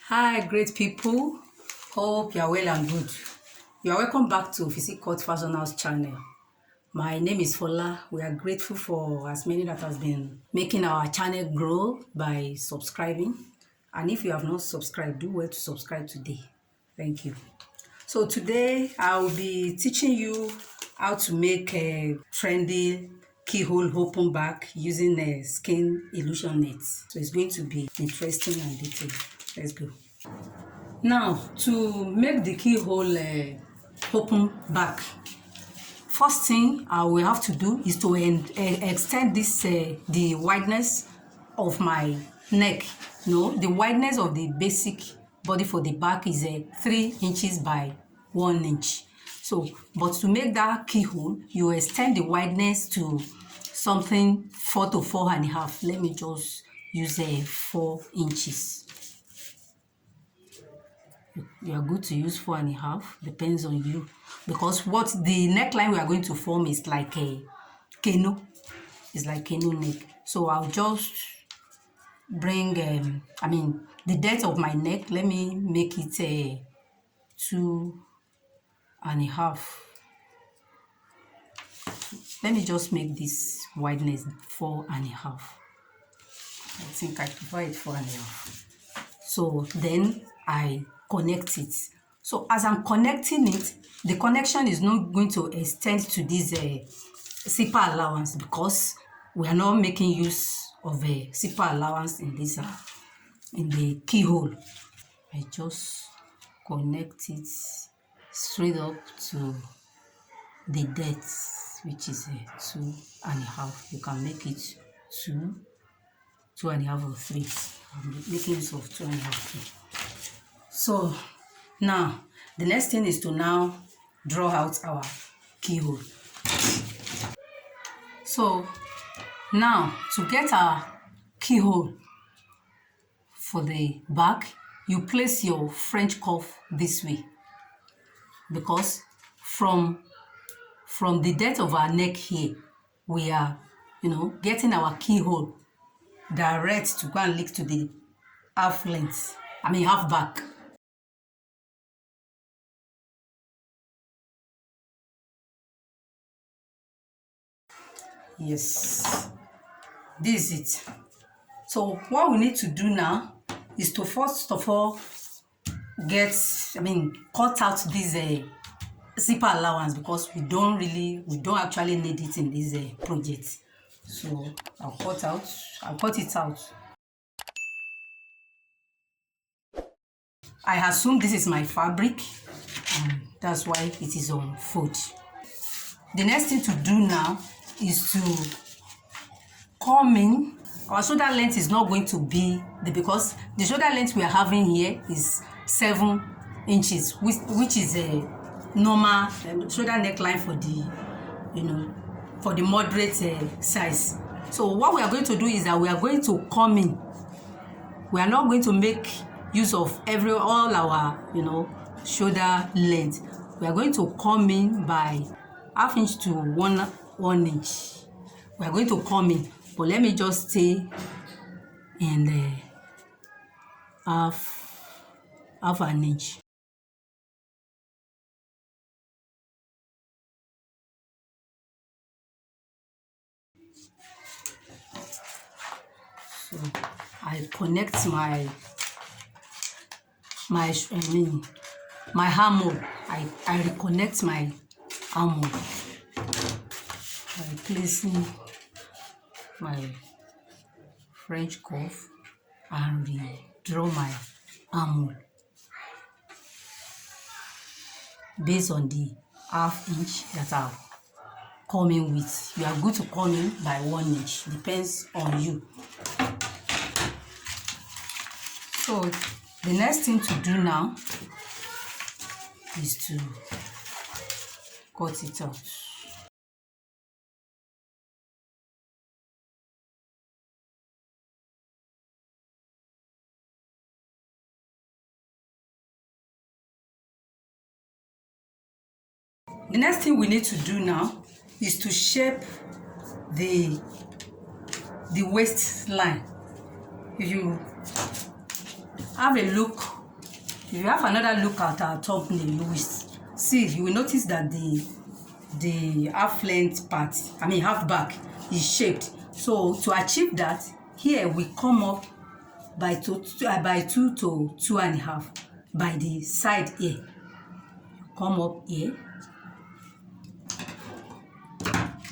Hi, great people. Hope you are well and good. You are welcome back to Physique Fashion House channel. My name is Fola. We are grateful for as many that has been making our channel grow by subscribing. And if you have not subscribed, do well to subscribe today. Thank you. So today I will be teaching you how to make a trendy keyhole open back using a skin illusion net. So it's going to be interesting and detailed. Let's go. Now, to make the keyhole open back, first thing I will have to do is to extend this the wideness of my neck. The wideness of the basic body for the back is 3 inches by 1 inch. So, but to make that keyhole, you extend the wideness to something 4 to 4.5. Let me just use 4 inches. You are good to use 4.5, depends on you, because what the neckline we are going to form is like a canoe. It's like canoe neck. So I'll just bring the depth of my neck. Let me make it 2.5. Let me just make this wideness 4.5. I think I prefer it 4.5. So then I connect it. So as I'm connecting it, the connection is not going to extend to this zipper allowance, because we are not making use of a zipper allowance in this in the keyhole. I just connect it straight up to the depth, which is 2.5. You can make it 2.5 or 3. I'm making use of 2.5. So now the next thing is to now draw out our keyhole. So now to get our keyhole for the back, you place your French cuff this way, because from the depth of our neck here, we are getting our keyhole direct to go and lick to the half back. Yes, this is it. So what we need to do now is to first of all cut out this zipper allowance, because we don't actually need it in this project. So I'll cut it out. I assume this is my fabric, and that's why it is on fold. The next thing to do now is to come in. Our shoulder length is not going to be because the shoulder length we are having here is 7 inches, which is a normal shoulder neckline for the moderate size. So what we are going to do is that we are going to come in. We are not going to make use of all our shoulder length. We are going to come in by 1/2 inch to 1 inch. We are going to come in, but let me just stay in the half an inch. So I connect my armhole. I reconnect my armhole by placing my French cuff and redraw my armhole based on the 1/2 inch that I've come in with. You are good to come in by 1 inch, depends on you. So the next thing to do now is to cut it out. The next thing we need to do now is to shape the waistline. If you have a look if you have another look at our thumbnail, you will see, you will notice that the half length part, I mean half back, is shaped. So to achieve that, here we come up by 2 to 2.5 by the side here. Come up here,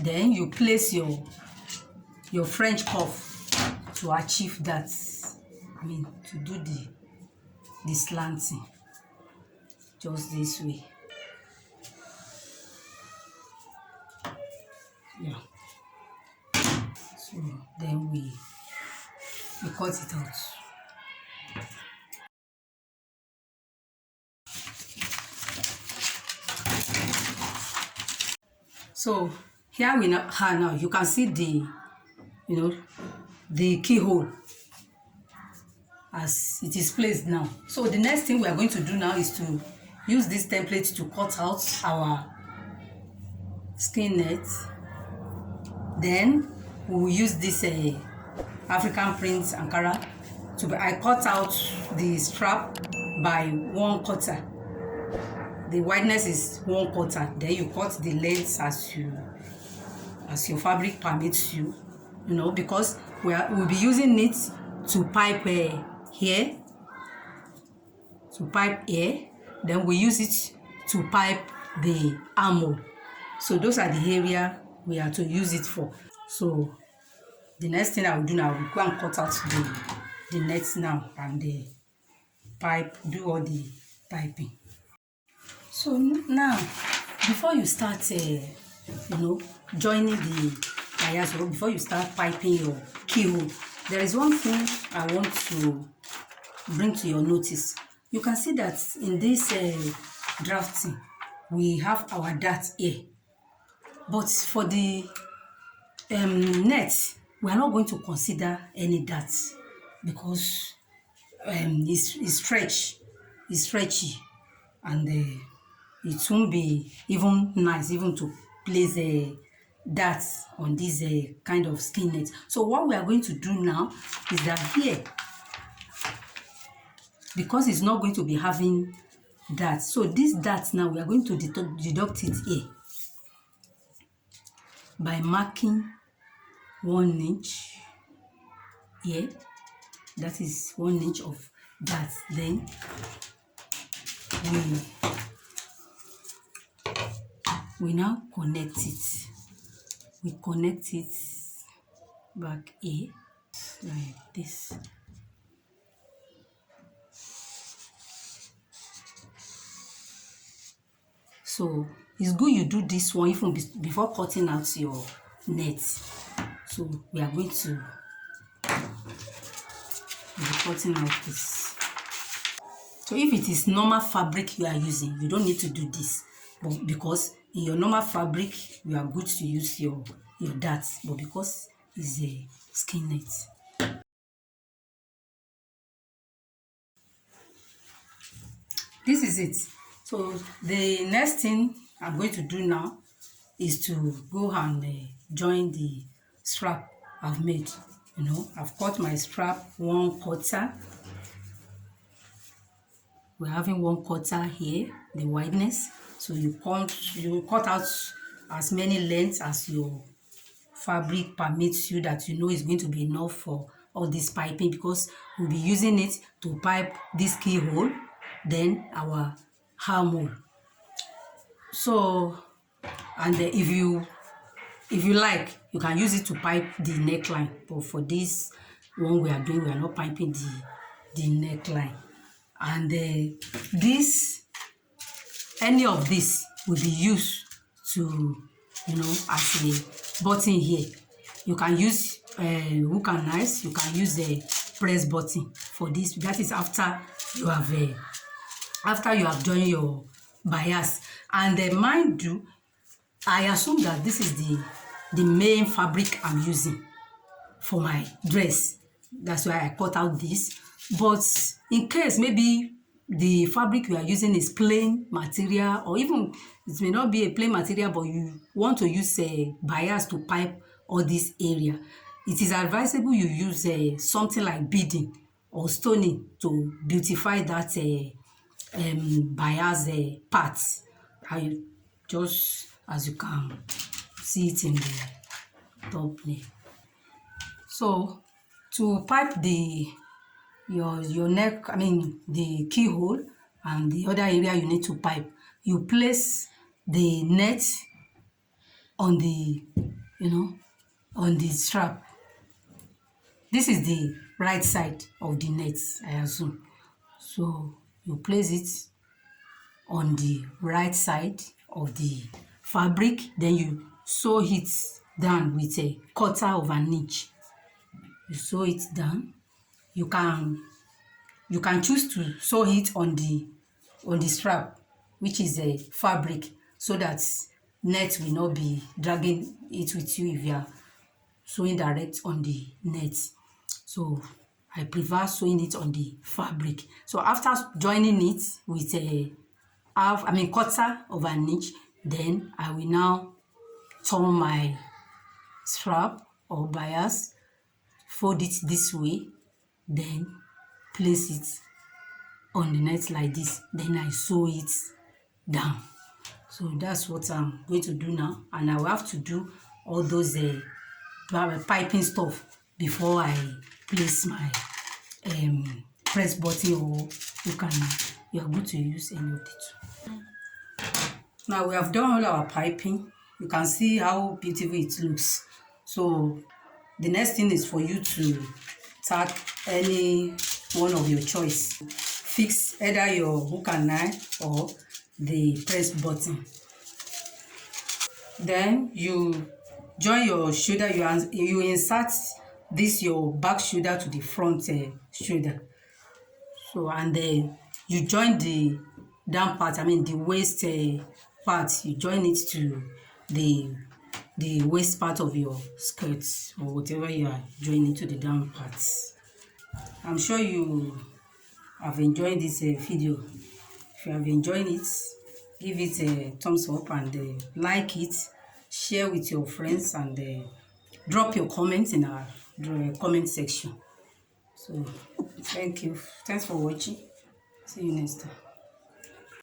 then you place your French cuff to achieve that. I mean, to do the slanting, just this way. Yeah. So then we cut it out. So here we are now. You can see the keyhole as it is placed now. So the next thing we are going to do now is to use this template to cut out our skin net. Then we will use this African print Ankara I cut out the strap by 1/4. The wideness is 1/4. Then you cut the length as your fabric permits you. Because we'll be using it to pipe here, then we use it to pipe the armhole. So those are the area we are to use it for. So the next thing I will do now, I will go and cut out the nets now and the pipe, do all the piping. So now, before you start joining the wires, or before you start piping your keyhole, there is one thing I want to bring to your notice. You can see that in this drafting, we have our dart here. But for the net, we are not going to consider any darts because it's stretchy, and it won't be even nice even to place darts on this kind of skin net. So what we are going to do now is that here, because it's not going to be having darts, so this darts now we are going to deduct it here by marking 1 inch here. That is 1 inch of that. Then we now connect it. We connect it back here like this. So it's good you do this one even before cutting out your net. So we are going to be cutting out this. So if it is normal fabric you are using, you don't need to do this. But because in your normal fabric, you are good to use your darts. But because it's a skin net. This is it. So the next thing I'm going to do now is to go and join the strap I've made. I've cut my strap 1/4. We're having 1/4 here, the wideness. So you cut out as many lengths as your fabric permits you, that is going to be enough for all this piping, because we'll be using it to pipe this keyhole, then our armhole. So, and if you like, you can use it to pipe the neckline. But for this one we are doing, we are not piping the neckline. And any of this will be used to, as a button here. You can use hook and eyes. You can use a press button for this. That is after you have joined your bias. And mind you, I assume that this is the main fabric I'm using for my dress. That's why I cut out this. But in case maybe the fabric you are using is plain material, or even it may not be a plain material, but you want to use a bias to pipe all this area, it is advisable you use something like beading or stoning to beautify that bias parts. I just as you can see it in the top there. So to pipe your neck, the keyhole and the other area you need to pipe, you place the net on the on the strap. This is the right side of the net, I assume. So you place it on the right side of the fabric, then you sew it down with a 1/4 inch. You sew it down. You can choose to sew it on the strap, which is a fabric, so that net will not be dragging it with you if you are sewing direct on the net. So I prefer sewing it on the fabric. So after joining it with a 1/4 inch, then I will now turn my strap or bias, fold it this way, then place it on the net like this, then I sew it down. So that's what I'm going to do now, and I will have to do all those piping stuff before I place my press button, or you are good to use any of the two. Now we have done all our piping. You can see how beautiful it looks. So the next thing is for you to tack any one of your choice. Fix either your hook and eye or the press button. Then you join your shoulder. You insert this your back shoulder to the front shoulder. So, and then you join the down part, the waist part. You join it to the waist part of your skirt, or whatever you are joining to the down parts. I'm sure you have enjoyed this video. If you have enjoyed it, give it a thumbs up and like it, share with your friends, and drop your comments in our comment section. So thank you. Thanks for watching. See you next time.